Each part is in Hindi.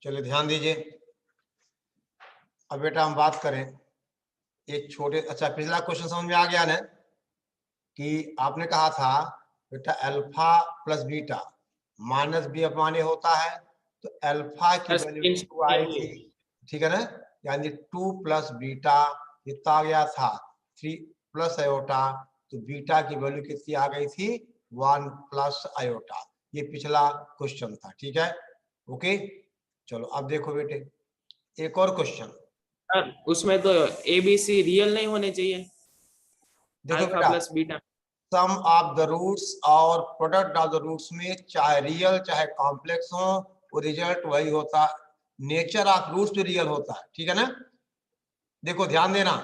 चलिए ध्यान दीजिए। अब बेटा हम बात करें एक छोटे, अच्छा पिछला क्वेश्चन समझ में आ गया ना कि आपने कहा था बेटा alpha plus beta minus b upon a होता है, तो अल्फा की वैल्यू 2 आई थी, ठीक है ना, यानी 2 प्लस बीटा कितना आ गया था 3 प्लस आयोटा, तो बीटा की वैल्यू कितनी आ गई थी 1 प्लस आयोटा। ये पिछला क्वेश्चन था, ठीक है, ओके। चलो अब देखो बेटे एक और क्वेश्चन। उसमें तो ए बी सी रियल नहीं होने चाहिए, देखो अल्फा बेटा plus beta. Sum of the roots और प्रोडक्ट ऑफ द रूट्स में चाहे रियल चाहे कॉम्प्लेक्स हो, वो रिजल्ट वही होता, नेचर ऑफ रूट्स भी रियल होता है, ठीक है ना। देखो ध्यान देना,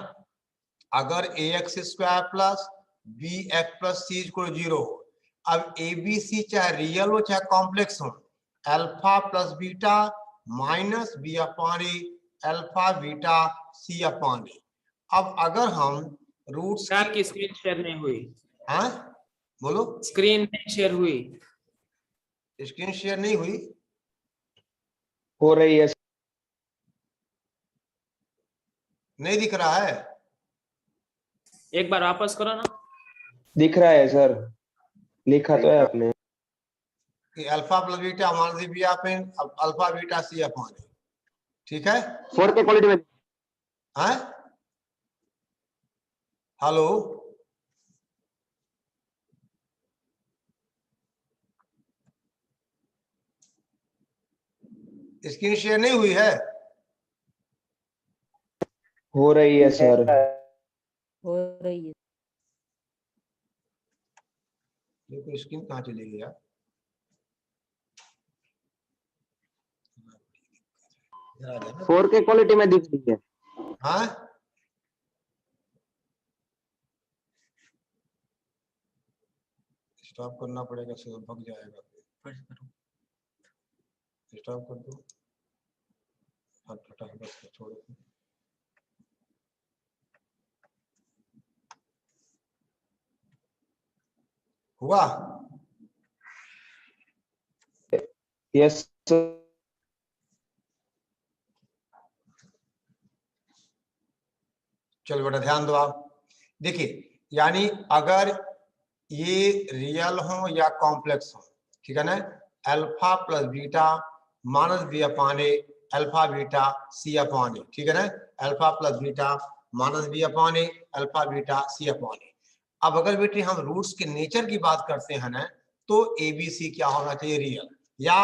अगर a x square plus b x plus c equal 0 हो, अब ए बी सी चाहे रियल हो चाहे कॉम्प्लेक्स हो, alpha plus beta minus b upon a alpha beta c upon a. अब अगर हम रूट्स आपकी स्क्रीन शेयर नहीं हुई। हाँ बोलो, स्क्रीन नहीं शेयर हुई। स्क्रीन शेयर नहीं हुई, हो रही है, नहीं दिख रहा है, एक बार वापस करो ना। दिख रहा है सर, लिखा तो है आपने। कि alpha plus beta minus b upon alpha beta c upon a, ठीक है। 4K क्वालिटी में हैं हेलो, स्क्रीन शेयर नहीं हुई है, हो रही है सर। हो रही है। देखो स्क्रीन कहाँ चली गई यार, 4K क्वालिटी में दिख रही है। हाँ स्टॉप करना पड़ेगा, सब भग जाएगा, स्टॉप कर दो, फटाफट बस छोड़ो। हुआ यस सर। चलो बेटा ध्यान दो आप, देखिए यानी अगर ये रियल हो या कॉम्प्लेक्स हो, ठीक है ना, alpha plus beta minus b upon a alpha beta c upon a, ठीक है ना, alpha plus beta minus b upon a alpha beta c upon a. अब अगर बेटे हम रूट्स के नेचर की बात करते हैं ना, तो ए बी सी क्या होना चाहिए रियल, या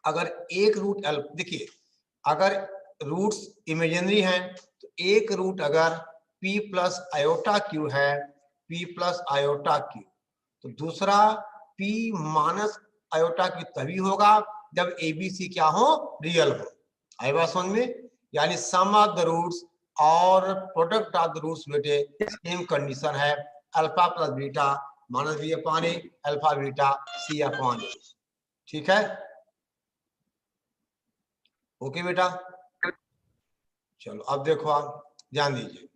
अगर एक रूट देखिए अगर रूट्स इमेजिनरी हैं तो एक रूट अगर p प्लस आयोटा क्यू है, p प्लस आयोटा क्यू, तो दूसरा p माइनस आयोटा क्यू तभी होगा जब ए बी सी क्या हो रियल हो। आई बात समझ में, यानी सम ऑफ द रूट्स और प्रोडक्ट ऑफ द रूट्स बेटे सेम कंडीशन है, alpha plus beta minus b upon a alpha beta c upon a, ठीक है, ओके बेटा। चलो अब देखो आप ध्यान दीजिए,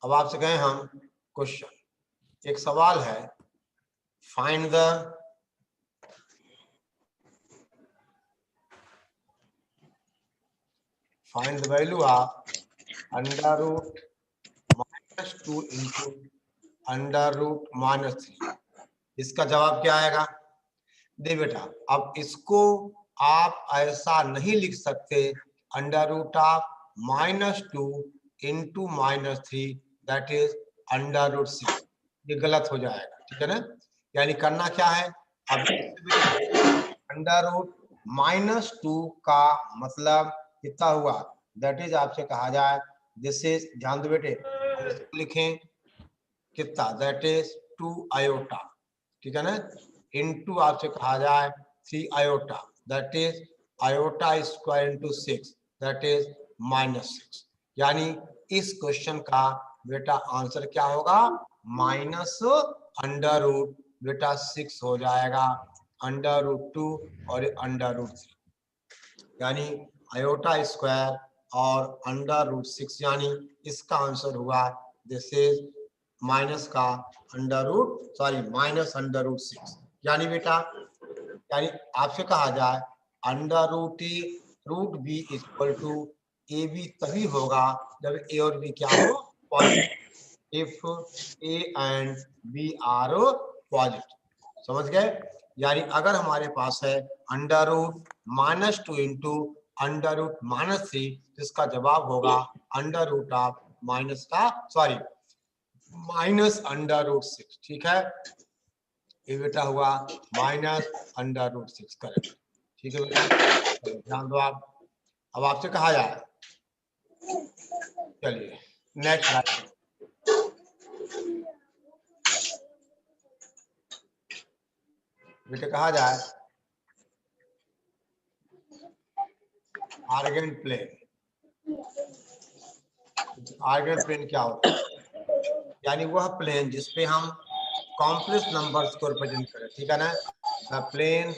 अब आपसे कहें हम क्वेश्चन, एक सवाल है, find the value of under root -2 into under root -3। इसका जवाब क्या आएगा, दे बेटा अब इसको आप ऐसा नहीं लिख सकते under root of -2 into -3 that is under root 6, ये गलत हो जाएगा, ठीक है ना। यानी करना क्या है, अब अंडर रूट -2 का मतलब कितना हुआ, दैट इज आपसे कहा जाए, जिससे ध्यान दो बेटे लिखें कितना, दैट इज 2 आयोटा, ठीक है ना, इनटू आपसे कहा जाए 3 iota, that is iota square into 6 that is -6। यानी इस क्वेश्चन का बेटा आंसर क्या होगा, माइनस अंडर रूट बेटा 6 हो जाएगा, अंडर रूट 2 और अंडर रूट 3, यानी आयोटा स्क्वायर और अंडर रूट 6, यानी इसका आंसर हुआ दिस इज माइनस का under root, sorry minus under root 6। यानी बेटा, यानी आपसे कहा जाए under root A root B equal to A B तभी होगा जब ए और बी क्या हो, positive. If A and B are positive, समझ गए। यानी अगर हमारे पास है अंडर रूट -2 इंटू अंडर रूट -3, जिसका जवाब होगा अंडर रूट ऑफ माइनस का सॉरी माइनस अंडर रूट 6। ठीक है, ये बेटा हुआ माइनस अंडर रूट 6 करेक्ट। ठीक है बेटा, ध्यान दो आप। अब आपसे कहा जाए, चलिए नेक्स्ट बेटे कहा जाए आर्गन प्लेन। आर्गन प्लेन क्या होता है, यानी वह प्लेन जिसपे हम कॉम्प्लेक्स नंबर्स को रिप्रेजेंट करें। ठीक है ना, the plane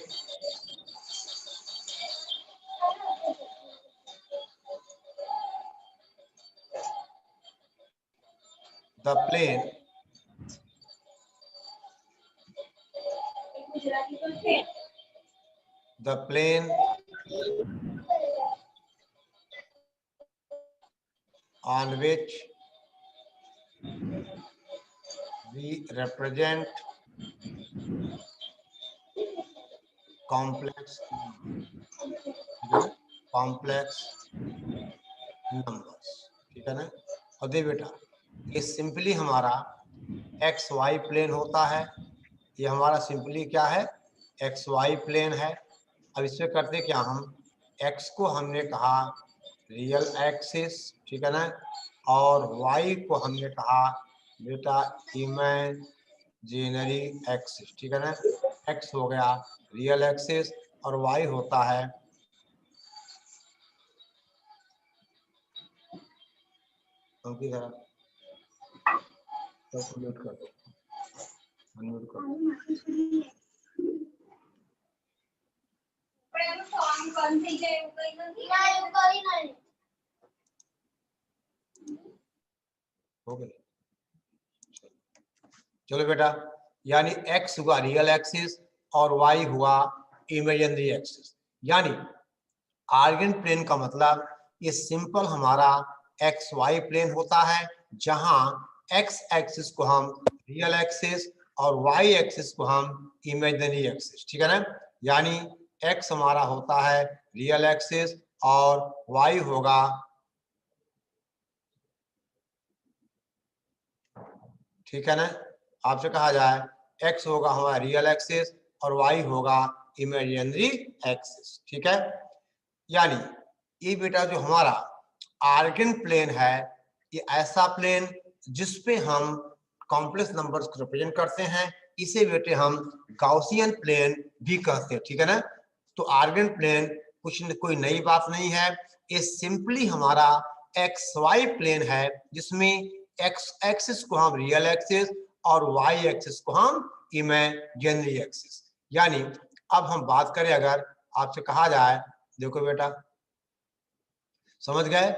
the plane on which we represent complex numbers। ठीक है ना, और दे बेटा ये सिंपली हमारा एक्स वाई प्लेन होता है। ये हमारा सिंपली क्या है, एक्स वाई प्लेन है। अब इसमें करते क्या, हम एक्स को हमने कहा रियल एक्सिस, ठीक है ना, और वाई को हमने कहा बेटा इमेजिनरी एक्सिस। ठीक है ना, एक्स हो गया रियल एक्सिस और वाई होता है उनकी तरफ। तो म्यूट कर दो, अनम्यूट कर दो। हो गए, चलो बेटा, यानी x हुआ रियल एक्सिस और y हुआ इमेजिनरी एक्सिस। यानी आर्गन प्लेन का मतलब ये सिंपल हमारा एक्स वाई प्लेन होता है, जहां x एक्सिस को हम रियल एक्सिस और y एक्सिस को हम इमेजिनरी एक्सिस। ठीक है ना, यानी x हमारा होता है रियल एक्सिस और y होगा ठीक है ना, आपसे कहा जाए x होगा हमारा रियल एक्सिस और y होगा इमेजिनरी एक्सिस। ठीक है, यानी ये बेटा जो हमारा आर्गन प्लेन है, ये ऐसा प्लेन जिसपे हम कॉम्प्लेक्स नंबर्स को रिप्रेजेंट करते हैं, इसे बेटे हम गाउसियन प्लेन भी कहते हैं। ठीक है ना, तो आर्गन प्लेन कोई नई बात नहीं है, ये सिंपली हमारा एक्स वाई प्लेन है, जिसमें एक्स एक्सिस को हम रियल एक्सिस और वाई एक्सिस को हम इमेजिनरी एक्सिस। यानी अब हम बात करें, अगर आपसे कहा जाए, देखो बेटा समझ गए,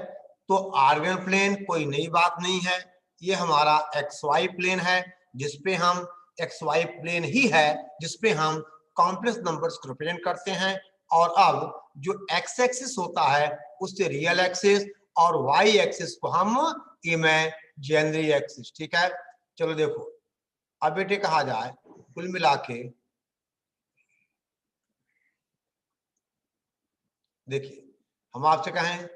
तो आर्गन प्लेन कोई नई बात नहीं है, ये हमारा एक्स वाई प्लेन है, जिसपे हम एक्स वाई प्लेन ही है जिसपे हम कॉम्प्लेक्स नंबर्स को रिप्रेजेंट करते हैं। और अब जो एक्स एक्सिस होता है उससे रियल एक्सिस और वाई एक्सिस को हम इमेजिनरी एक्सिस। ठीक है, चलो देखो, अब बेटे कहा जाए कुल मिला के, देखिए हम आपसे कहें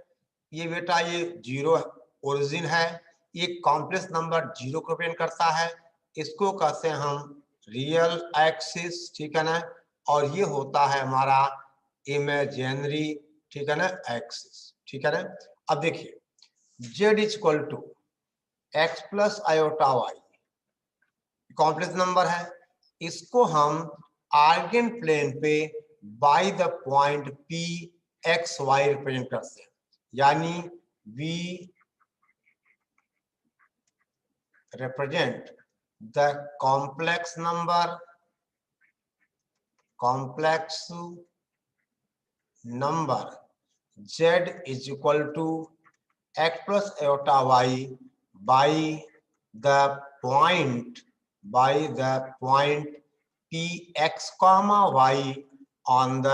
ये बेटा ये जीरो ओरिजिन है, ये कॉम्प्लेक्स नंबर जीरो को रिप्रेजेंट करता है, इसको कहते हैं हम रियल एक्सिस। ठीक है ना, और ये होता है हमारा इमेजिनरी, ठीक है ना, एक्सिस। ठीक है ना, अब देखिए z equal to x plus iota y complex number है, इसको हम आर्गन प्लेन पे by the point p x y represent करते हैं। यानी we represent the complex number z is equal to x plus iota y by the point p x comma y on the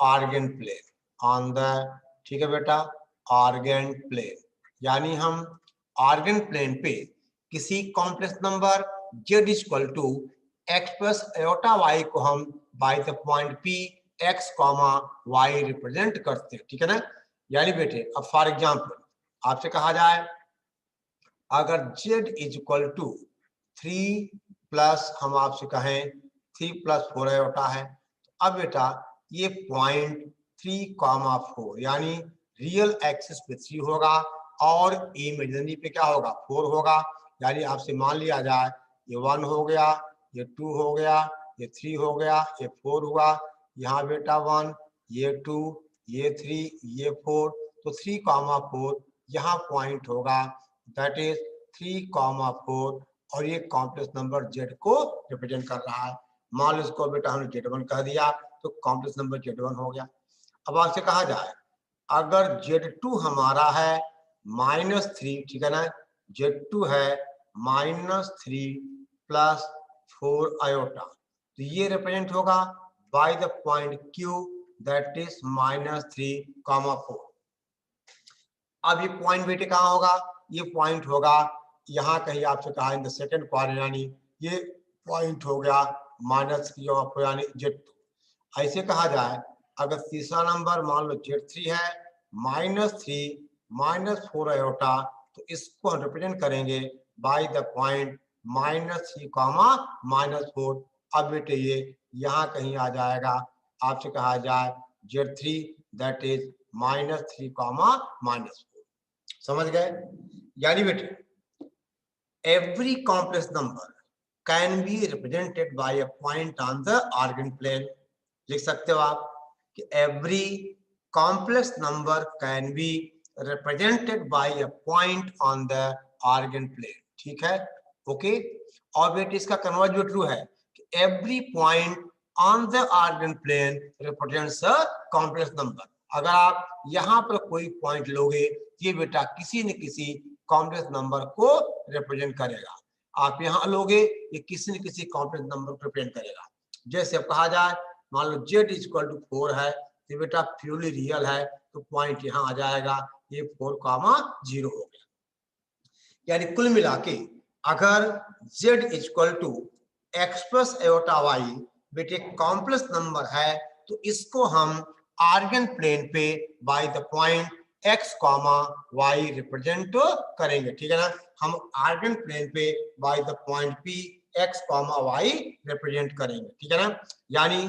Argand plane, on the, ठीक है बेटा, आर्गन प्लेन। यानी हम आर्गन प्लेन पे किसी complex number z equal to x plus iota y को हम by the point P x comma y represent करते हैं, ठीक है ना। यानी बेटे अब फॉर एग्जांपल आपसे कहा जाए अगर z is equal to 3 plus, हम आपसे कहें 3 प्लस 4 आयोटा है, तो अब बेटा ये पॉइंट 3 कॉमा 4 यानी रियल एक्सिस पे 3 होगा और इमेजिनरी पे क्या होगा 4 होगा। यानी आपसे मान लिया जाए ये 1 हो गया, ये 2 हो गया, ये 3 हो गया, ये 4 हुआ, यहाँ बेटा 1, ये 2, ये 3, ये 4, तो 3 कॉमा 4 यहाँ पॉइंट होगा, दैट इज 3 कॉमा 4 और ये कॉम्प्लेक्स नंबर z को रिप्रेजेंट कर रहा है। मान लो इसको बेटा हमने z1 कह दिया तो कॉम्प्लेक्स नंबर z1 हो गया। अब आपसे कहा जाए अगर z2 हमारा है -3, ठीक है ना, z2 है -3 प्लस 4 आयोटा, तो ये रिप्रेजेंट होगा by the point q that is -3 comma 4। अब ये पॉइंट बेटे कहाँ होगा, ये पॉइंट होगा यहाँ कहीं, आपसे कहा इन द सेकंड क्वाड्रेंट, यानी ये पॉइंट हो गया -3 यानी z2। ऐसे कहा जाए अगर तीसरा नंबर मान लो z3 है -3 -4 आयोटा, तो इसको हम रिप्रेजेंट करेंगे बाय द पॉइंट -3 कॉमा -4। अब बेटे ये यहाँ कहीं आ जाएगा, आपसे कहा जाए z3 दैट इज -3 कॉमा -4। समझ गए। यानी बेटे every complex number can be represented by a point on the organ plane। लिख सकते हो आप कि every complex number can be represented by a point on the organ plane, ठीक है, ओके। और बेटे इसका कन्वर्स जो ट्रू है कि every point on the organ plane represents a complex number। अगर आप यहाँ पर कोई पॉइंट लोगे ये बेटा किसी न किसी कॉम्प्लेक्स नंबर को रिप्रेजेंट करेगा। आप यहाँ लोगे ये किसी न किसी कॉम्प्लेक्स नंबर को रिप्रेजेंट करेगा। जैसे अब कहा जाए मान लो z इज इक्वल टू 4 है, तो बेटा प्योरली रियल है, तो पॉइंट यहाँ आ जाएगा, ये 4 कॉमा 0 हो गया। यानी कुल मिला के अगर z is equal to x plus iota y बेटे कॉम्प्लेक्स नंबर है, तो इसको हम आर्गन प्लेन पे by the point x comma y represent करेंगे, ठीक है ना। हम आर्गन प्लेन पे by the point p x comma y represent करेंगे, ठीक है ना। यानी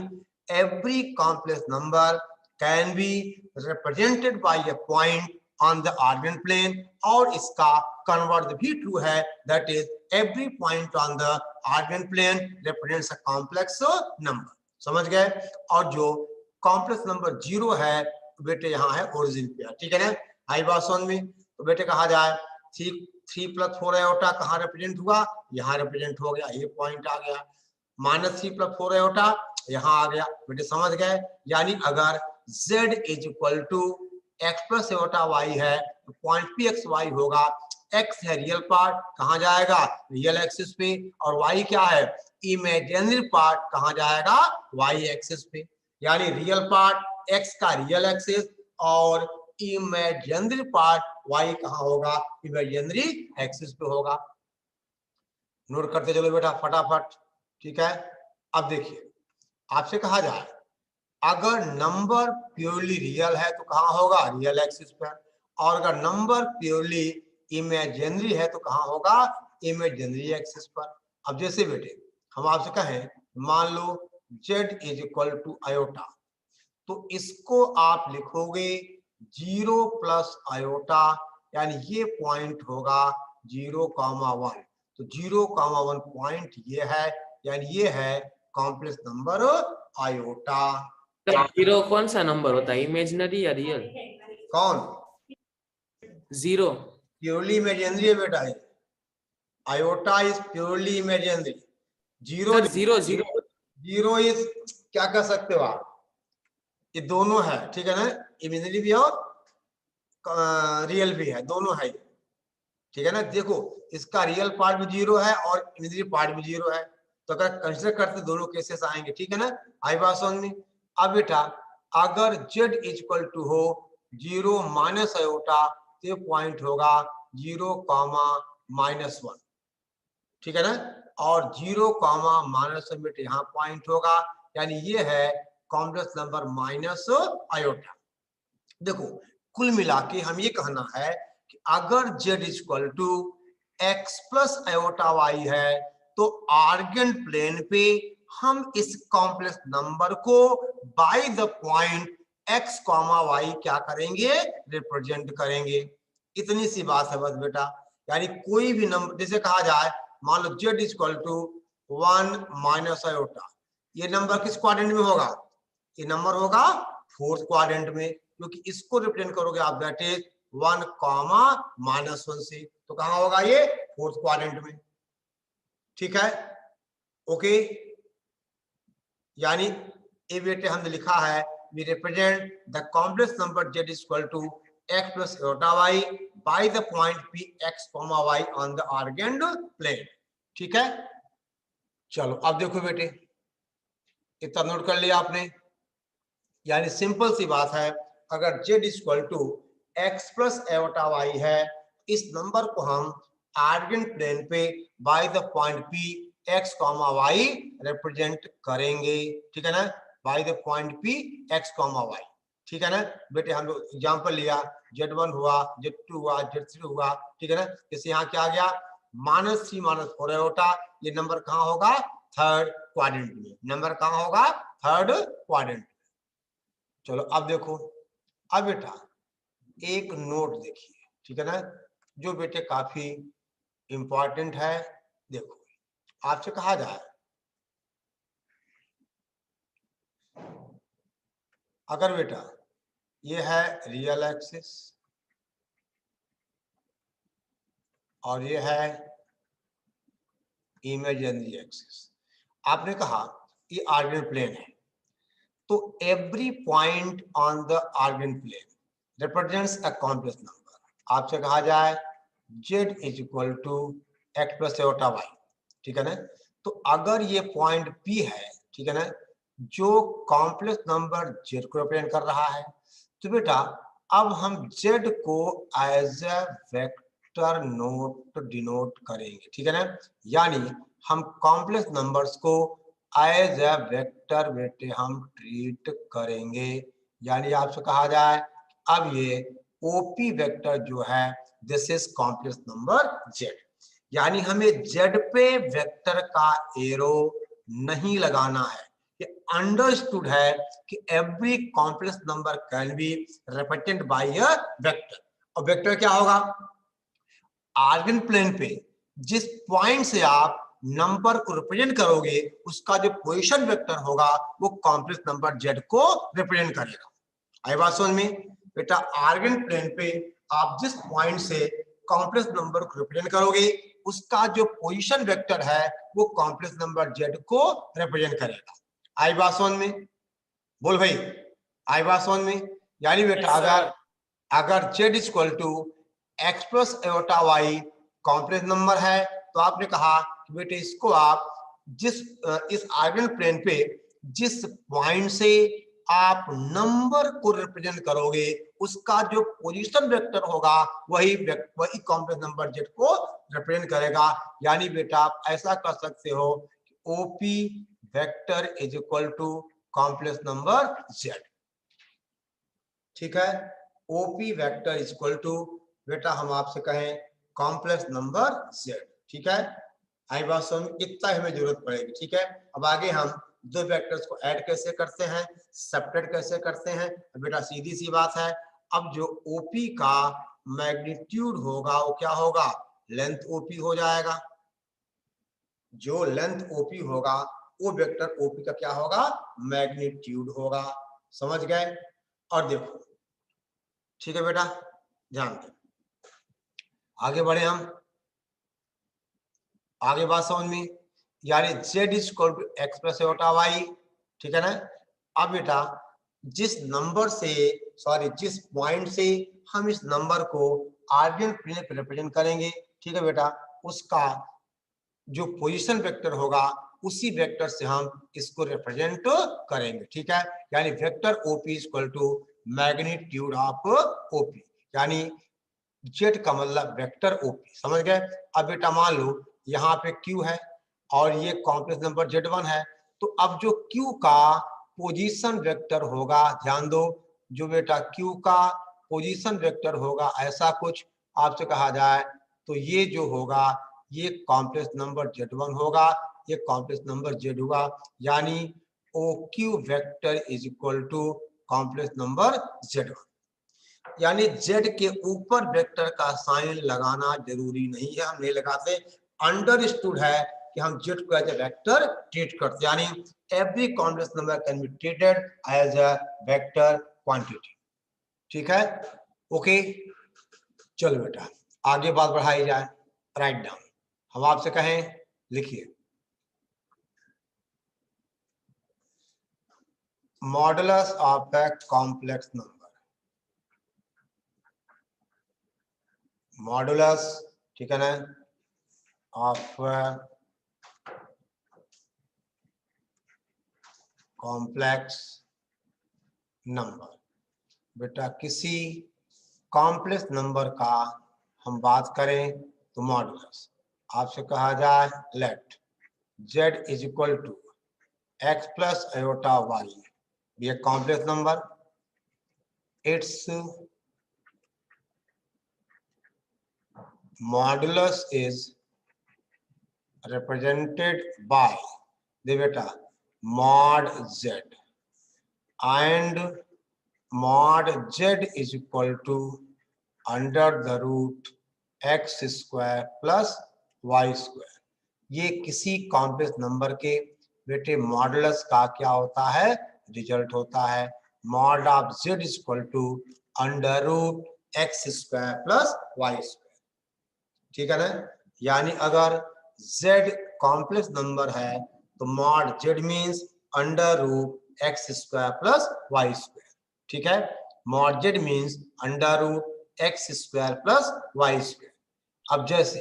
every complex number can be represented by a point on the Argand plane, और इसका कन्वर्स भी ट्रू है, that is every point on the Argand plane represents a complex number. समझ गए। और जो कॉम्प्लेक्स नंबर 0 है बेटे यहाँ है ओरिजिन पे, ठीक है ना। आई बात समझ में। तो बेटे कहा जाए 3 प्लस 4 आयोटा कहाँ रिप्रेजेंट हुआ, यहाँ रिप्रेजेंट हो गया, ये पॉइंट आ गया। -3 प्लस 4 आयोटा यहाँ आ गया, बेटे समझ गए। यानी अगर z is equal to x plus iota y है तो पॉइंट पी एक्स वाई होगा। x है रियल पार्ट, कहाँ जाएगा रियल एक्सिस पे, और y क्या है इमेजिनरी पार्ट, कहाँ जाएगा y एक्सिस पे। यानी रियल पार्ट x का रियल एक्सिस और इमेजिनरी पार्ट y कहाँ होगा इमेजिनरी एक्सिस पे होगा। नोट करते चलो बेटा फटाफट, ठीक है। अब देखिए आपसे कहा जाए अगर नंबर प्योरली रियल है तो कहाँ होगा रियल एक्सिस पर, और अगर नंबर प्योरली इमेजिनरी है तो कहाँ होगा इमेजिनरी एक्सिस पर। अब जैसे बेटे हम आपसे कहें मान लो z is equal to iota, तो इसको आप लिखोगे 0 प्लस आयोटा, यानी ये पॉइंट होगा 0,1। तो 0,1 पॉइंट ये है, यानी ये है कॉम्प्लेक्स नंबर आयोटा। जीरो कौन सा नंबर होता है, इमेजिनरी या रियल? कौन 0 प्योरली इमेजिनरी है बेटा, ये iota is purely imaginary. Zero sir 0 zero is क्या कर सकते हो आप, ये दोनों है, ठीक है ना, इमेजिनरी भी और रियल भी है, दोनों है, ठीक है ना। देखो इसका रियल पार्ट भी 0 है और इमेजिनरी पार्ट भी 0 है, तो अगर कंसिडर करते दोनों केसेस आएंगे, ठीक है ना। आई बात समझ में। अब बेटा अगर z इक्वल टू हो 0 माइनस आयोटा तो पॉइंट होगा 0, -1, ठीक है ना। और 0, -1 बेटे यहाँ पॉइंट होगा, यानी ये है कॉम्प्लेक्स नंबर माइनस आयोटा। देखो कुल मिला के हम ये कहना है कि अगर z equal to x plus iota y है तो आर्गन प्लेन पे हम इस कॉम्प्लेक्स नंबर को by the point x, y क्या करेंगे, रिप्रेजेंट करेंगे। इतनी सी बात है बस बेटा। यानी कोई भी नंबर, जैसे कहा जाए मान लो z equal to 1 minus iota, ये नंबर किस क्वाड्रेंट में होगा, ये नंबर होगा फोर्थ क्वाड्रेंट में, क्योंकि इसको रिप्रेजेंट करोगे आप दैट इज 1, -1 से, तो कहां होगा ये, फोर्थ क्वाड्रेंट में, ठीक है। ओके, यानी ये बेटे हमने लिखा है we represent the complex number z is equal to x plus iota y by the point p x, y on the argand plane, ठीक है। चलो अब देखो बेटे, इतना नोट कर लिया आपने। यानी सिंपल सी बात है, अगर z equal to x plus iota y है, इस नंबर को हम आर्गन प्लेन पे by the point p x, y represent करेंगे, ठीक है ना, by the point p x, y, ठीक है ना। बेटे हम लोग एग्जांपल लिया z1 हुआ, z2 हुआ, z3 हुआ, ठीक है ना। जैसे यहाँ क्या आ गया -3 -4 आयोटा, ये नंबर कहाँ होगा, थर्ड क्वाड्रेंट में, नंबर कहाँ होगा, थर्ड क्वाड्रेंट। चलो अब देखो, अब बेटा एक नोट देखिए, ठीक है ना, जो बेटे काफी इंपॉर्टेंट है। देखो आपसे कहा जाए अगर बेटा ये है रियल एक्सिस और ये है इमेजिनरी एक्सिस, आपने कहा ये आर्गन प्लेन है, तो every point on the Argand plane represents a complex number. आपसे कहा जाए z is equal to x plus iota y, ठीक है ना। तो अगर ये पॉइंट P है, ठीक है ना, जो कॉम्प्लेक्स नंबर z को रिप्रेजेंट कर रहा है, तो बेटा अब हम z को as a vector note denote करेंगे, ठीक है ना। यानी हम कॉम्प्लेक्स नंबर्स को एज ए वेक्टर बेटे हम ट्रीट करेंगे। यानी आपसे कहा जाए अब ये ओपी वेक्टर जो है this is complex number z, यानी हमें z पे वेक्टर का एरो नहीं लगाना है। ये अंडरस्टूड है कि every complex number can be represented by a vector. और वेक्टर क्या होगा, आर्गन प्लेन पे जिस पॉइंट से आप नंबर को रिप्रेजेंट करोगे उसका जो पोजीशन वेक्टर होगा वो कॉम्प्लेक्स नंबर z को रिप्रेजेंट करेगा। आई बात समझ में बेटा, आर्गन प्लेन पे आप जिस पॉइंट से कॉम्प्लेक्स नंबर को रिप्रेजेंट करोगे उसका जो पोजीशन वेक्टर है वो कॉम्प्लेक्स नंबर z को रिप्रेजेंट करेगा। आई बात समझ में, बोल भाई, आई बात समझ में। यानी बेटा अगर z equal to x plus iota y complex number है, तो आपने कहा कि बेटे इसको आप जिस इस आर्गन प्लेन पे जिस पॉइंट से आप नंबर को रिप्रेजेंट करोगे उसका जो पोजीशन वेक्टर होगा वही कॉम्प्लेक्स नंबर z को रिप्रेजेंट करेगा। यानी बेटा आप ऐसा कर सकते हो OP vector is equal to complex number z, ठीक है। OP vector is equal to बेटा हम आपसे कहें कॉम्प्लेक्स नंबर z, ठीक है। आई बात समझ, इतना हमें जरूरत पड़ेगी, ठीक है। अब आगे हम दो वेक्टर्स को ऐड कैसे करते हैं, सब्ट्रैक्ट कैसे करते हैं, बेटा सीधी सी बात है। अब जो ओपी का मैग्नीट्यूड होगा वो क्या होगा, लेंथ ओपी हो जाएगा। जो लेंथ ओपी होगा वो वेक्टर ओपी का क्या होगा, मैग्नीट्यूड होगा। समझ गए। और देखो ठीक है बेटा, ध्यान दें, आगे बढ़े हम, आगे बात समझ में। यानी z is equal to x plus iota y, ठीक है ना। अब बेटा जिस नंबर से जिस पॉइंट से हम इस नंबर को आर्गन प्लेन पे रिप्रेजेंट करेंगे, ठीक है बेटा, उसका जो पोजीशन वेक्टर होगा उसी वेक्टर से हम इसको रिप्रेजेंट करेंगे, ठीक है। यानी vector OP equal to magnitude of OP, यानी जेड का मतलब वेक्टर ओपी, समझ गए। अब बेटा मान लो यहाँ पे क्यू है और ये कॉम्प्लेक्स नंबर Z1 है, तो अब जो क्यू का पोजीशन वेक्टर होगा, ध्यान दो, जो बेटा क्यू का पोजीशन वेक्टर होगा ऐसा कुछ आपसे कहा जाए तो ये जो होगा ये कॉम्प्लेक्स नंबर Z1 होगा, ये कॉम्प्लेक्स नंबर Z होगा, यानी O Q vector is equal to complex number Z1। यानी Z के ऊपर वेक्टर का साइन लगाना जरूरी नहीं है, हम नहीं लगाते, अंडरस्टूड है कि हम Z को एज ए वेक्टर ट्रीट करते, यानी every complex number can be treated as a vector quantity, ठीक है। ओके, चलो बेटा आगे बात बढ़ाई जाए। राइट डाउन, हम आपसे कहें लिखिए, modulus of a complex number, modulus, ठीक है ना, ऑफ कॉम्प्लेक्स नंबर। बेटा किसी कॉम्प्लेक्स नंबर का हम बात करें तो मॉडुलस आपसे कहा जाए let Z is equal to x plus iota y, ये complex number, its modulus is represented by the beta mod Z and mod Z is equal to under the root x square plus y square। ये किसी कॉम्प्लेक्स नंबर के बेटे मॉडुलस का क्या होता है, रिजल्ट होता है। Mod of Z is equal to under root x square plus y square, ठीक है ना। यानी अगर Z कॉम्प्लेक्स नंबर है तो mod Z means under root x square plus y square, ठीक है। Mod Z means under root x square plus y square. अब जैसे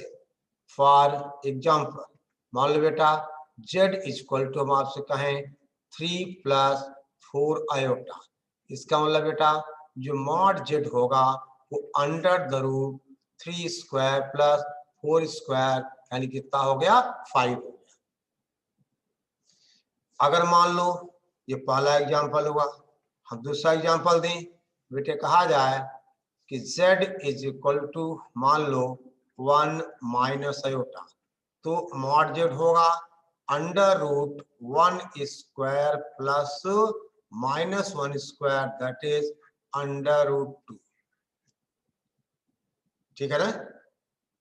फॉर एग्जांपल मान लो बेटा Z इज इक्वल टू हम आपसे कहें 3 प्लस 4 आयोटा, इसका मतलब बेटा जो मॉड Z होगा वो under the root 3 square plus 4 square, यानी कितना हो गया 5 हो गया। अगर मान लो ये पहला एग्जांपल हुआ, हम दूसरा एग्जांपल दें बेटे, कहा जाए कि Z इज इक्वल टू मान लो 1 माइनस आयोटा, तो मॉड Z होगा under root 1 square plus minus 1 square, that is under root 2, ठीक है ना।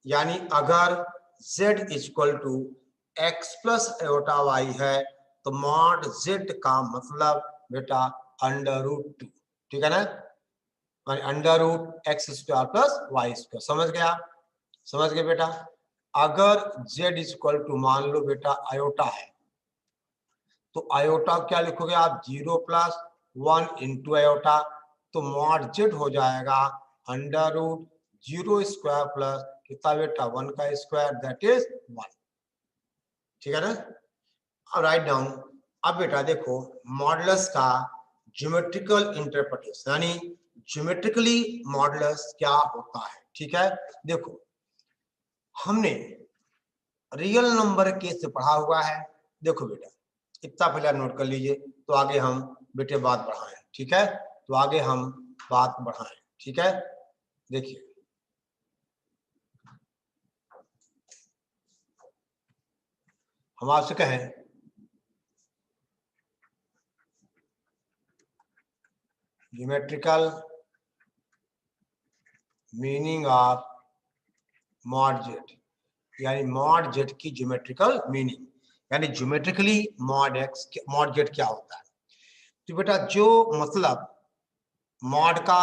यानी अगर Z equal to x plus iota y है तो मॉड Z का मतलब बेटा अंडर रूट 2, ठीक है ना, under root x square plus y square. समझ गया, समझ गए बेटा। अगर Z इक्वल टू मान लो बेटा आयोटा है तो आयोटा क्या लिखोगे आप, 0 प्लस 1 इंटू आयोटा, तो मॉड Z हो जाएगा अंडर रूट 0 स्क्वायर प्लस कितना बेटा 1 का स्क्वायर, दैट इज 1, ठीक है ना। अब राइट डाउन। अब बेटा देखो मॉडुलस का ज्योमेट्रिकल इंटरप्रिटेशन, यानी ज्योमेट्रिकली मॉडुलस क्या होता है, ठीक है। देखो हमने रियल नंबर केस से पढ़ा हुआ है, देखो बेटा इतना पहले नोट कर लीजिए, तो आगे हम बेटे बात बढ़ाएं, ठीक है, तो आगे हम बात बढ़ाएं, ठीक है। देखिए हम आपसे कहें geometrical meaning of mod Z, यानी मॉड Z की ज्योमेट्रिकल मीनिंग, यानी ज्योमेट्रिकली मॉड Z क्या होता है। तो बेटा जो मतलब मॉड का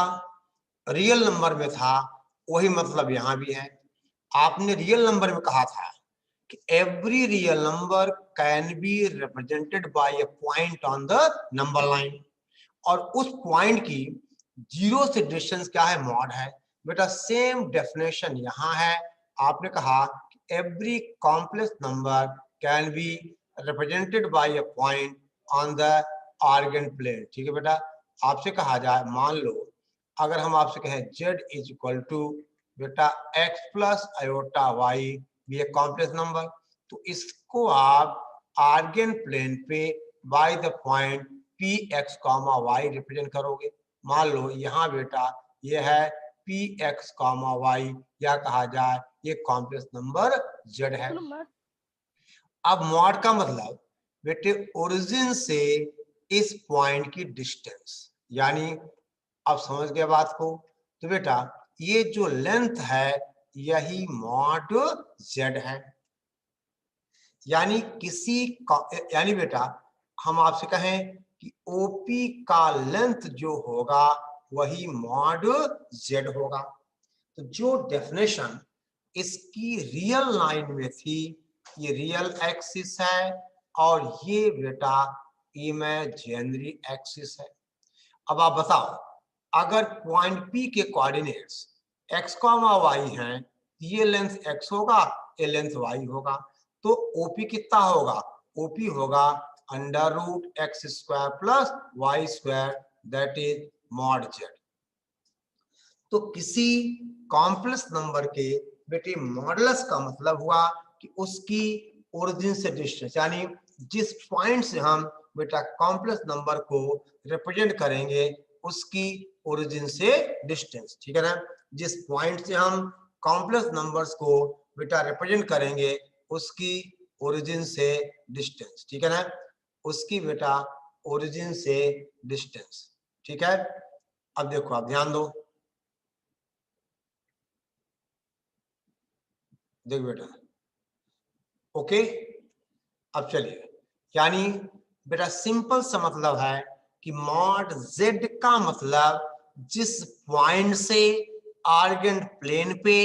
रियल नंबर में था वही मतलब यहाँ भी है। आपने रियल नंबर में कहा था कि every real number can be represented by a point on the number line, और उस पॉइंट की जीरो से डिस्टेंस क्या है, मॉड है। बेटा सेम डेफिनेशन यहाँ है, आपने कहा every complex number can be represented by a point on the Argand plane. ठीक है बेटा, आपसे कहा जाए, मान लो अगर हम आपसे कहें z इज इक्वल टू बेटा x प्लस आयोटा y भी एक कॉम्प्लेक्स नंबर, तो इसको आप आर्गन प्लेन पे by the point P x comma y represent करोगे। मान लो यहाँ बेटा ये है पी एक्स कॉमा वाई, या कहा जाए ये कॉम्प्लेक्स नंबर z है। अब मॉड का मतलब बेटे ओरिजिन से इस पॉइंट की डिस्टेंस, यानी अब समझ गए बात को। तो बेटा ये जो लेंथ है यही मॉड z है, यानी यानी बेटा हम आपसे कहें कि ओपी का लेंथ जो होगा वही मॉड z होगा। तो जो डेफिनेशन इसकी रियल लाइन में थी, ये रियल एक्सिस है और ये बेटा इमेजिनरी एक्सिस है। अब आप बताओ, अगर पॉइंट P के कोऑर्डिनेट्स x, y हैं, ये लेंथ x होगा, ये लेंथ y होगा, तो OP कितना होगा? OP होगा under root x square plus y square, that is mod z। तो किसी कॉम्प्लेक्स नंबर के बेटे मॉडुलस का मतलब हुआ कि उसकी ओरिजिन से डिस्टेंस, यानी जिस पॉइंट से हम बेटा कॉम्प्लेक्स नंबर को रिप्रेजेंट करेंगे उसकी ओरिजिन से डिस्टेंस। ठीक है ना, जिस पॉइंट से हम कॉम्प्लेक्स नंबर्स को बेटा रिप्रेजेंट करेंगे उसकी ओरिजिन से डिस्टेंस। ठीक है ना, उसकी बेटा ओरिजिन से डिस्टेंस। ठीक है, अब देखो, आप ध्यान दो, देख बेटा, ओके। अब चलिए, यानी बेटा सिंपल सा मतलब है कि मॉड z का मतलब जिस पॉइंट से आर्गन प्लेन पे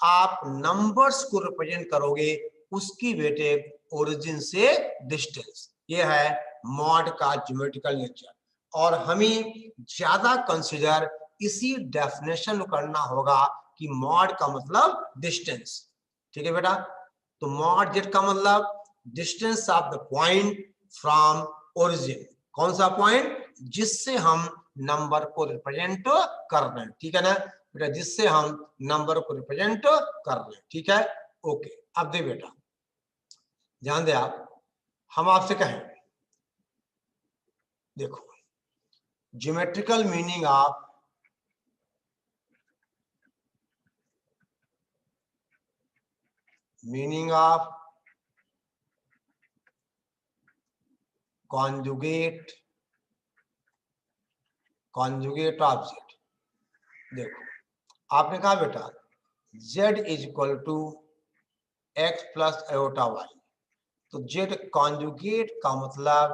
आप नंबर्स को रिप्रेजेंट करोगे उसकी बेटे ओरिजिन से डिस्टेंस, ये है मॉड का ज्योमेट्रिकल नेचर। और हमें ज्यादा कंसीडर इसी डेफिनेशन करना होगा कि मॉड का मतलब डिस्टेंस। ठीक है बेटा, तो मॉड z का मतलब distance of the point from origin. कौन सा पॉइंट? जिससे हम नंबर को रिप्रेजेंट कर रहे हैं। ठीक है ना बेटा, जिससे हम नंबर को रिप्रेजेंट कर रहे हैं। ठीक है, ओके। अब दे बेटा ध्यान दे आप, हम आपसे कहें, देखो geometrical meaning of conjugate of z। देखो आपने कहा बेटा z is equal to x plus iota y, तो z कॉन्जुगेट का मतलब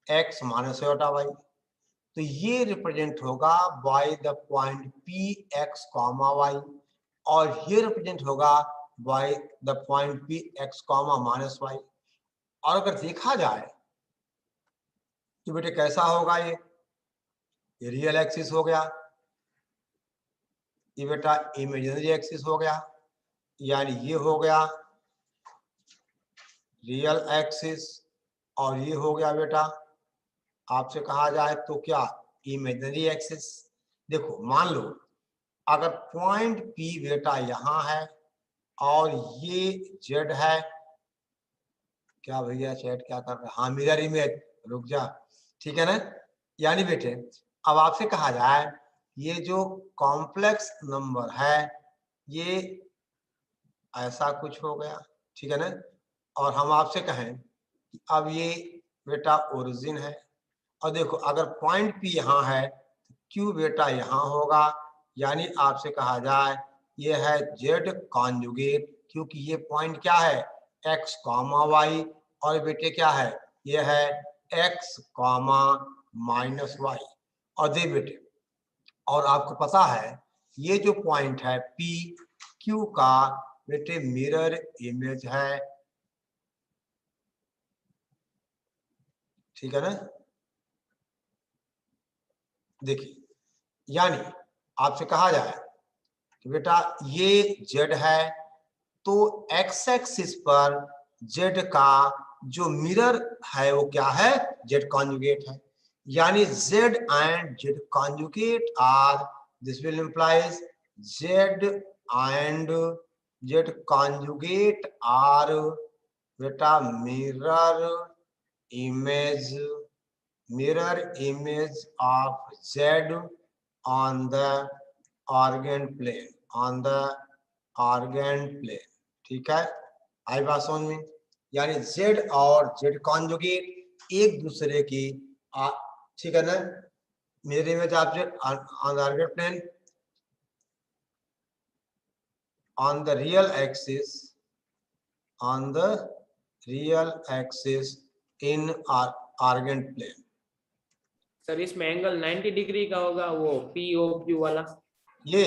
x माइनस आयोटा वाई, तो ये रिप्रेजेंट होगा by the point P x comma y, और ये रिप्रेजेंट होगा by the point P x comma minus y. और अगर देखा जाए तो बेटे कैसा होगा, ये रियल एक्सिस हो गया, ये बेटा इमेजिनरी एक्सिस हो गया, यानी ये हो गया रियल एक्सिस और ये हो गया बेटा आपसे कहा जाए तो क्या, इमेजिनरी एक्सिस। देखो मान लो अगर पॉइंट P बेटा यहाँ है और ये Z है, क्या भैया चैट क्या कर रहा है? हाँ मिरर इमेज, रुक जा। ठीक है ना, यानी बेटे अब आपसे कहा जाए ये जो कॉम्प्लेक्स नंबर है ये ऐसा कुछ हो गया। ठीक है ना, और हम आपसे कहें कि अब ये बेटा ओरिजिन है, और देखो अगर पॉइंट P यहाँ है तो Q बेटा यहाँ होगा, यानी आपसे कहा जाए ये है Z कॉन्जुगेट, क्योंकि ये पॉइंट क्या है x कॉमा वाई, और बेटे क्या है ये है x कॉमा माइनस वाई। और दे बेटे, और आपको पता है ये जो पॉइंट है P Q का बेटे मिरर इमेज है। ठीक है ना, देखिए यानी आपसे कहा जाए कि बेटा ये Z है, तो x एक्सिस पर Z का जो मिरर है वो क्या है, जेड कॉन्जुगेट है। यानी Z and Z conjugate are, this will implies Z and Z conjugate are बेटा image mirror image of Z on the organ plane, on the organ plane। ठीक है, आई बात समझ में। यानी Z और Z कॉन्जुगेट एक दूसरे की ठीक है ना, mirror image of Z on the organ plane on the real axis, on the real axis in organ plane। Sir इसमें एंगल 90 डिग्री का होगा, वो POQ वाला ये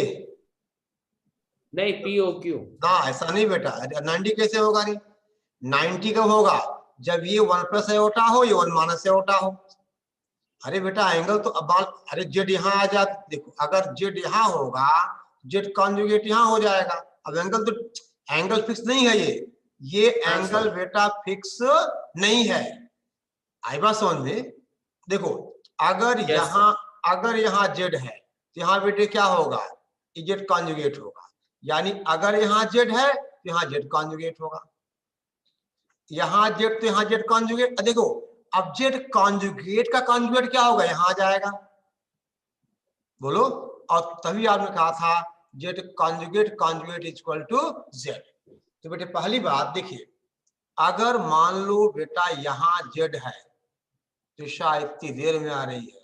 नहीं, POQ ना, ऐसा नहीं बेटा, 90 कैसे होगा, नहीं 90 कब होगा, जब ये 1 प्लस एओटा हो, ये 1 माइनस एओटा हो। अरे बेटा एंगल तो अब अरे जेड यहाँ आ जाता, देखो अगर जेड यहाँ होगा, जेड कॉन्जुगेट यहाँ हो जाएगा। अब एंगल तो एंगल फिक्स नहीं है, ये एंगल बेटा फिक्स नहीं है। आई बात समझ में। देखो अगर यहाँ जेड है तो यहाँ बेटे क्या होगा, जेड कॉन्जुगेट होगा। यानी अगर यहाँ जेड है तो यहाँ जेड कॉन्जुगेट होगा, यहाँ जेड तो यहाँ जेड कॉन्जुगेट। देखो अब जेड कॉन्जुगेट का कॉन्जुगेट क्या होगा, यहाँ आ जाएगा, बोलो। और तभी आपने कहा था Z conjugate conjugate is equal to Z. तो बेटे पहली बात देखिए, अगर मान लो बेटा यहाँ जेड है तो शायद इतनी देर में आ रही है,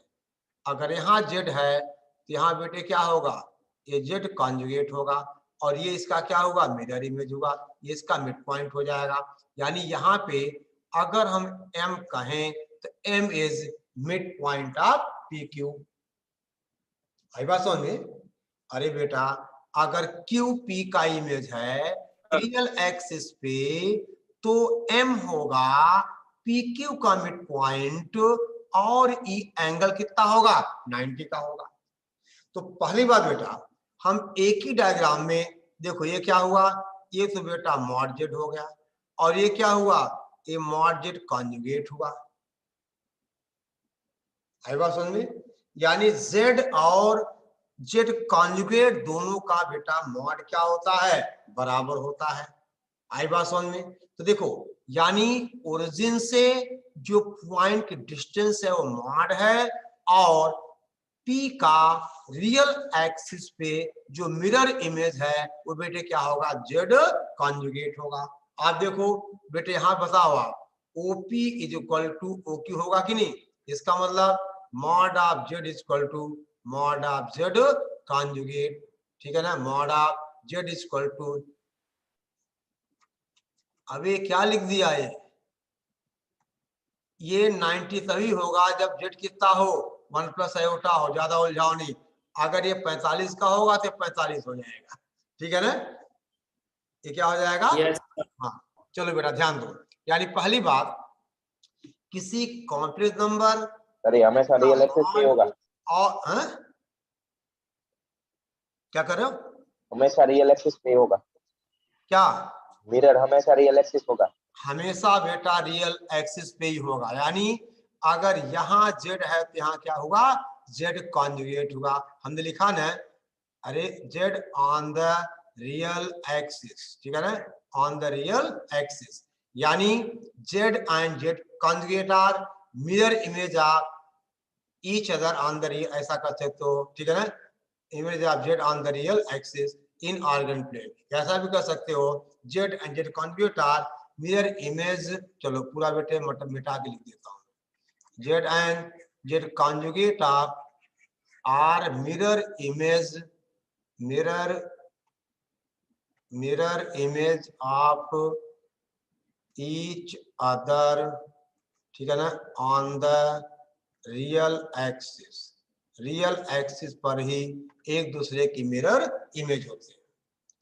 अगर यहाँ जेड है तो यहाँ बेटे क्या होगा, ये जेड कॉन्जुगेट होगा और ये इसका क्या होगा, मिरर इमेज होगा, ये इसका मिड पॉइंट हो जाएगा। यानी यहाँ पे अगर हम m कहें तो m is mid point of PQ। आई बात समझ में। अरे बेटा अगर QP का इमेज है रियल एक्सिस पे तो m होगा PQ का मिड पॉइंट और ई एंगल कितना होगा, 90 का होगा। तो पहली बात बेटा हम एक ही डायग्राम में देखो, ये क्या हुआ, ये तो बेटा मॉड जेड हो गया और ये क्या हुआ, ये मॉड जेड कॉन्जुगेट हुआ। आई बात समझ में। यानी जेड और जेड कॉन्जुगेट दोनों का बेटा मॉड क्या होता है, बराबर होता है। आई बात समझ में। तो देखो यानी ओरिजिन से जो पॉइंट की डिस्टेंस है वो मॉड है और P का रियल एक्सिस पे जो मिरर इमेज है वो बेटे क्या होगा, जेड कॉन्जुगेट होगा। आप देखो बेटे यहाँ बताओ आप, OP is equal to OQ होगा कि नहीं। इसका मतलब mod of Z is equal to mod of Z conjugate. ठीक है ना, mod of Z is equal to, अभी क्या लिख दिया ये 90 तभी होगा जब जेड कितना हो, 1 प्लस आयोटा हो, ज्यादा उलझाओ नहीं। अगर ये 45 का होगा तो 45 हो जाएगा। ठीक है ना, ये क्या हो जाएगा, हाँ। चलो बेटा ध्यान दो, यानी पहली बात किसी कॉम्प्लेक्स नंबर अरे हमेशा रियल एक्सिस पे होगा, और क्या कर रहे हो, हमेशा रियल एक्सिस पे होगा, क्या मिरर हमेशा रियल एक्सिस होगा, हमेशा बेटा रियल एक्सिस पे ही होगा। यानी अगर यहाँ जेड है तो यहाँ क्या होगा, जेड कॉन्जुगेट होगा। हमने लिखा ना, अरे Z on the real axis, ठीक है ना, ऑन द रियल एक्सिस। यानी Z and Z conjugate are mirror image of each other on the real, ऐसा कर सकते हो। ठीक है ना, image of Z on the real axis in Argand plane, ऐसा भी कर सकते हो। Z and Z conjugate are mirror image, चलो पूरा बेटे मतलब मिटा के लिख देता हूँ, Z and Z conjugate of are mirror image, mirror image of each other, ठीक है ना, on the real axis. Real axis पर ही एक दूसरे की मिरर इमेज होते हैं,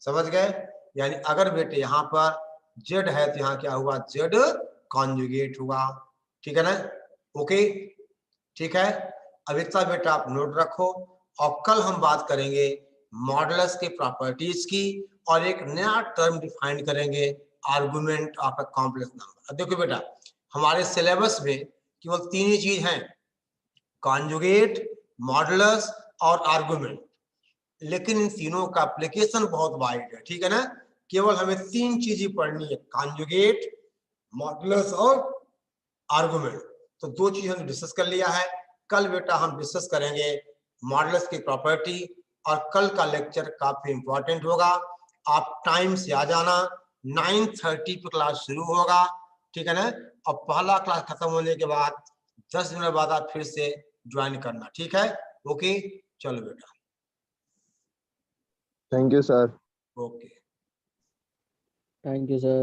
समझ गए। यानी अगर बेटे यहाँ पर जेड है तो यहाँ क्या हुआ, जेड कॉन्जुगेट हुआ। ठीक है ना, ओके ठीक है। अब इतना बेटा आप नोट रखो और कल हम बात करेंगे मॉडुलस के प्रॉपर्टीज की और एक नया टर्म डिफाइन करेंगे, argument of a complex number. अब देखो बेटा हमारे सिलेबस में केवल 3 ही चीज हैं, कॉन्जुगेट, मॉडुलस और आर्गुमेंट, लेकिन इन तीनों का एप्लीकेशन बहुत वाइड है, ठीक है ना। केवल हमें 3 चीजें पढ़नी है, कॉन्जुगेट, मॉडुलस और आर्गुमेंट। तो 2 चीज हमने डिस्कस कर लिया है। कल बेटा हम डिस्कस करेंगे मॉडुलस की प्रॉपर्टी, और कल का लेक्चर काफी इंपॉर्टेंट होगा। आप टाइम से आ जाना, 9:30 पे क्लास शुरू होगा, ठीक है ना। और पहला क्लास खत्म होने के बाद 10 मिनट बाद आप फिर से ज्वाइन करना, ठीक है। ओके, चलो बेटा, thank you sir. Okay. Thank you sir.